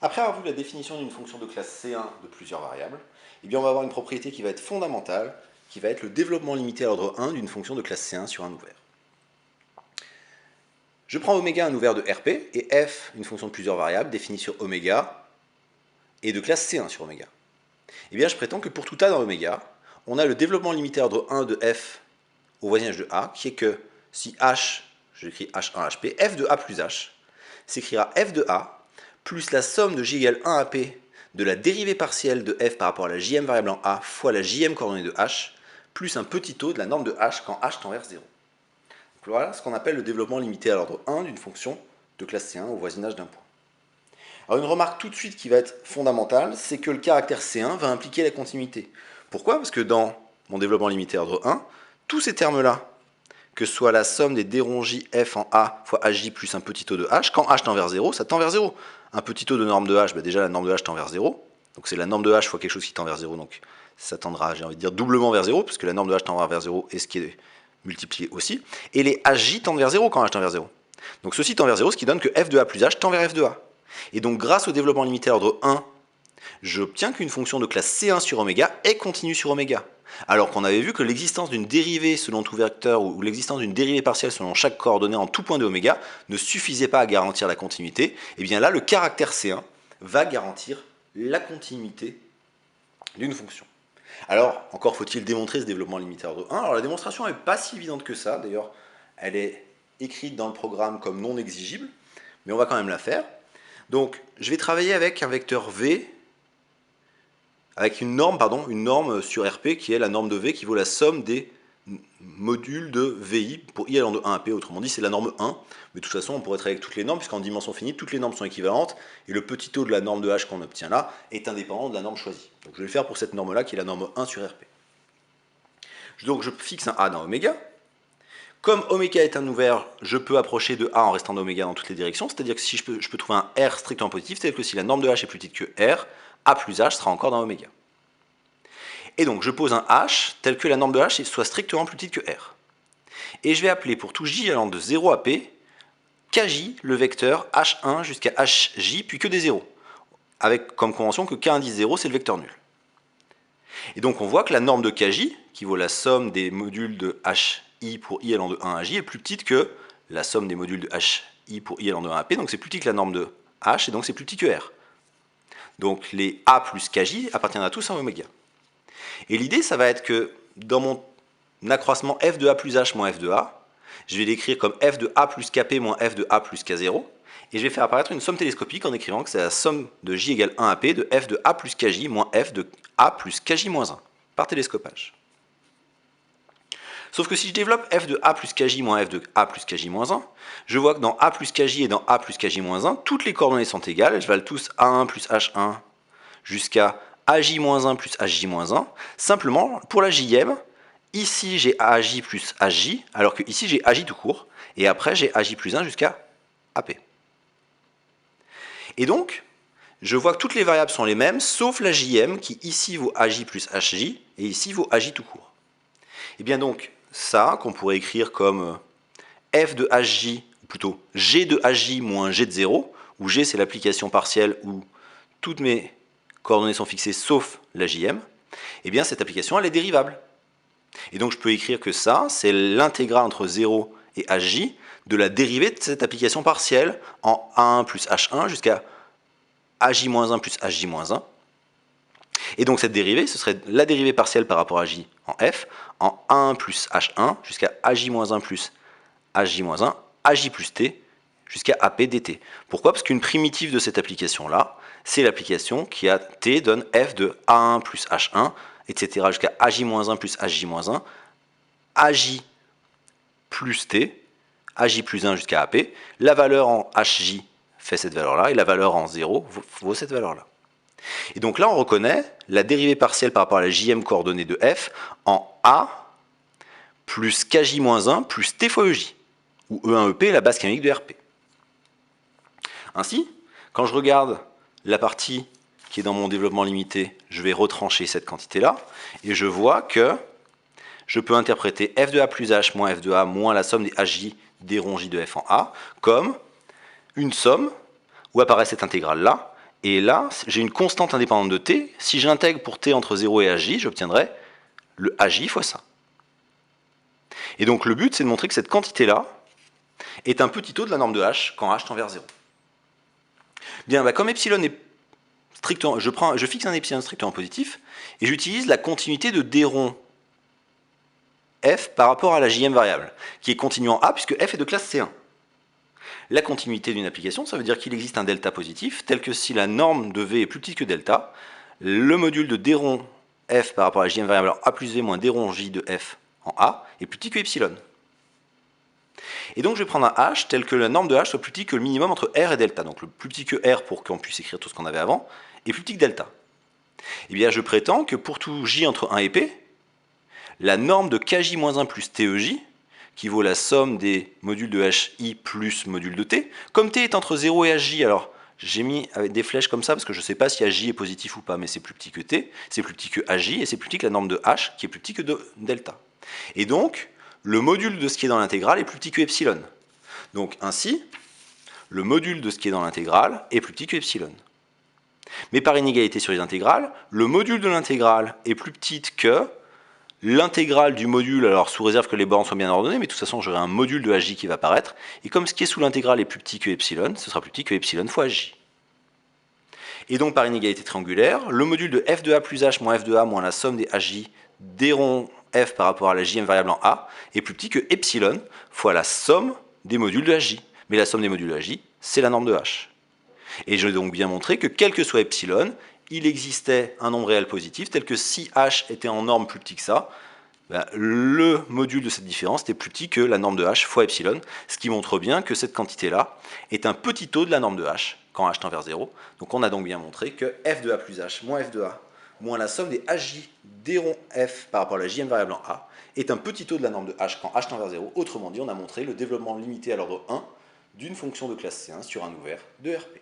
Après avoir vu la définition d'une fonction de classe C1 de plusieurs variables, eh bien on va avoir une propriété qui va être fondamentale, qui va être le développement limité à l'ordre 1 d'une fonction de classe C1 sur un ouvert. Je prends oméga un ouvert de Rp et f une fonction de plusieurs variables définie sur oméga et de classe C1 sur oméga. Eh bien je prétends que pour tout A dans oméga, on a le développement limité à l'ordre 1 de f au voisinage de A, qui est que si h, je l'écris h1 hp, f de A plus h, s'écrira f de A plus la somme de j égale 1 à p de la dérivée partielle de f par rapport à la jm variable en A fois la jm coordonnée de h, plus un petit taux de la norme de h quand h tend vers 0. Donc voilà ce qu'on appelle le développement limité à l'ordre 1 d'une fonction de classe C1 au voisinage d'un point. Alors une remarque tout de suite qui va être fondamentale, c'est que le caractère C1 va impliquer la continuité. Pourquoi? Parce que dans mon développement limité à l'ordre 1, tous ces termes-là, que ce soit la somme des d rond j f en A fois hj plus un petit taux de h, quand h tend vers 0, ça tend vers 0. Un petit taux de norme de h, déjà la norme de h tend vers 0. Donc c'est la norme de h fois quelque chose qui tend vers 0, donc ça tendra, j'ai envie de dire, doublement vers 0, parce que la norme de h tendra vers 0 et ce qui est multiplié aussi. Et les hj tendent vers 0 quand h tend vers 0. Donc ceci tend vers 0, ce qui donne que f de a plus h tend vers f de a. Et donc grâce au développement limité à l'ordre 1, j'obtiens qu'une fonction de classe C1 sur oméga est continue sur oméga. Alors qu'on avait vu que l'existence d'une dérivée selon tout vecteur ou l'existence d'une dérivée partielle selon chaque coordonnée en tout point de oméga ne suffisait pas à garantir la continuité, et bien là le caractère C1 va garantir la continuité d'une fonction. Alors, encore faut-il démontrer ce développement limité à ordre 1. Alors la démonstration n'est pas si évidente que ça, d'ailleurs elle est écrite dans le programme comme non exigible, mais on va quand même la faire. Donc je vais travailler avec un vecteur V, avec une norme sur Rp qui est la norme de V qui vaut la somme des modules de VI pour I allant de 1 à P, autrement dit c'est la norme 1, mais de toute façon on pourrait travailler avec toutes les normes puisqu'en dimension finie toutes les normes sont équivalentes et le petit taux de la norme de H qu'on obtient là est indépendant de la norme choisie. Donc je vais le faire pour cette norme là qui est la norme 1 sur Rp. Donc je fixe un A dans oméga. Comme oméga est un ouvert, je peux approcher de A en restant dans oméga dans toutes les directions, c'est-à-dire que si je peux trouver un R strictement positif, c'est-à-dire que si la norme de H est plus petite que R, A plus H sera encore dans oméga. Et donc je pose un H tel que la norme de H soit strictement plus petite que R. Et je vais appeler pour tout J allant de 0 à P, Kj, le vecteur H1 jusqu'à Hj, puis que des zéros, avec comme convention que K indice 0, c'est le vecteur nul. Et donc on voit que la norme de Kj, qui vaut la somme des modules de Hi pour I allant de 1 à J, est plus petite que la somme des modules de Hi pour I allant de 1 à P, donc c'est plus petit que la norme de H, et donc c'est plus petit que R. Donc les A plus Kj appartiennent à tous à oméga. Et l'idée, ça va être que dans mon accroissement f de a plus h moins f de a, je vais l'écrire comme f de a plus kp moins f de a plus k0, et je vais faire apparaître une somme télescopique en écrivant que c'est la somme de j égale 1 à p de f de a plus kj moins f de a plus kj moins 1, par télescopage. Sauf que si je développe f de a plus kj moins f de a plus kj moins 1, je vois que dans a plus kj et dans a plus kj moins 1, toutes les coordonnées sont égales, elles valent tous a1 plus h1 jusqu'à aj-1 plus hj-1. Simplement, pour la jm, ici j'ai aj plus hj, alors que ici j'ai aj tout court, et après j'ai aj plus 1 jusqu'à ap. Et donc, je vois que toutes les variables sont les mêmes, sauf la jm, qui ici vaut aj plus hj, et ici vaut aj tout court. Et bien donc, ça, qu'on pourrait écrire comme f de hj, ou plutôt g de hj moins g de 0, où g c'est l'application partielle où toutes mes coordonnées sont fixées sauf la jm, et bien cette application elle est dérivable. Et donc je peux écrire que ça, c'est l'intégrale entre 0 et hj de la dérivée de cette application partielle en a1 plus h1 jusqu'à aj-1 plus hj-1. Et donc cette dérivée, ce serait la dérivée partielle par rapport à j en f, en a1 plus h1 jusqu'à aj-1 plus hj-1, hj plus t, jusqu'à ap dt. Pourquoi? Parce qu'une primitive de cette application-là, c'est l'application qui a t donne f de a1 plus h1, etc. jusqu'à aj-1 plus hj-1, aj plus t, aj plus 1 jusqu'à ap. La valeur en hj fait cette valeur-là, et la valeur en 0 vaut cette valeur-là. Et donc là, on reconnaît la dérivée partielle par rapport à la jm coordonnée de f en a plus kj-1 plus t fois ej, où E1EP est la base canonique de Rp. Ainsi, quand je regarde la partie qui est dans mon développement limité, je vais retrancher cette quantité-là, et je vois que je peux interpréter f de a plus h moins f de a moins la somme des hj des ronds j de f en a comme une somme où apparaît cette intégrale-là, Et là, j'ai une constante indépendante de t. Si je l'intègre pour t entre 0 et aj, j'obtiendrai le aj fois ça. Et donc le but, c'est de montrer que cette quantité-là est un petit taux de la norme de h quand h tend vers 0. Bien, comme epsilon est strictement, je fixe un epsilon strictement positif, et j'utilise la continuité de d rond f par rapport à la jm variable, qui est continue en A, puisque f est de classe C1. La continuité d'une application, ça veut dire qu'il existe un delta positif, tel que si la norme de V est plus petite que delta, le module de d rond f par rapport à la jm variable, alors A plus V moins d rond j de f en A, est plus petit que epsilon. Et donc je vais prendre un h tel que la norme de h soit plus petit que le minimum entre r et delta, donc le plus petit que r pour qu'on puisse écrire tout ce qu'on avait avant, et plus petit que delta. Eh bien je prétends que pour tout j entre 1 et p, la norme de kj-1 plus tej, qui vaut la somme des modules de hi plus module de t, comme t est entre 0 et aj, alors j'ai mis avec des flèches comme ça parce que je ne sais pas si aj est positif ou pas, mais c'est plus petit que t, c'est plus petit que aj, et c'est plus petit que la norme de h, qui est plus petit que de delta. Et donc, le module de ce qui est dans l'intégrale est plus petit que epsilon. Donc ainsi, le module de ce qui est dans l'intégrale est plus petit que epsilon. Mais par inégalité sur les intégrales, le module de l'intégrale est plus petit que l'intégrale du module, alors sous réserve que les bornes soient bien ordonnées, mais de toute façon j'aurai un module de aj qui va apparaître, et comme ce qui est sous l'intégrale est plus petit que epsilon, ce sera plus petit que epsilon fois aj. Et donc par inégalité triangulaire, le module de f de a plus h moins f de a moins la somme des aj d rond f par rapport à la jm variable en a est plus petit que epsilon fois la somme des modules de aj. Mais la somme des modules de aj, c'est la norme de h. Et je vais donc bien montrer que quel que soit epsilon, il existait un nombre réel positif, tel que si h était en norme plus petit que ça, le module de cette différence était plus petit que la norme de h fois epsilon, ce qui montre bien que cette quantité-là est un petit taux de la norme de h quand h tend vers 0. Donc on a donc bien montré que f de a plus h moins f de a moins la somme des aj d rond f par rapport à la jm variable en a est un petit taux de la norme de h quand h tend vers 0. Autrement dit, on a montré le développement limité à l'ordre 1 d'une fonction de classe C1 sur un ouvert de RP.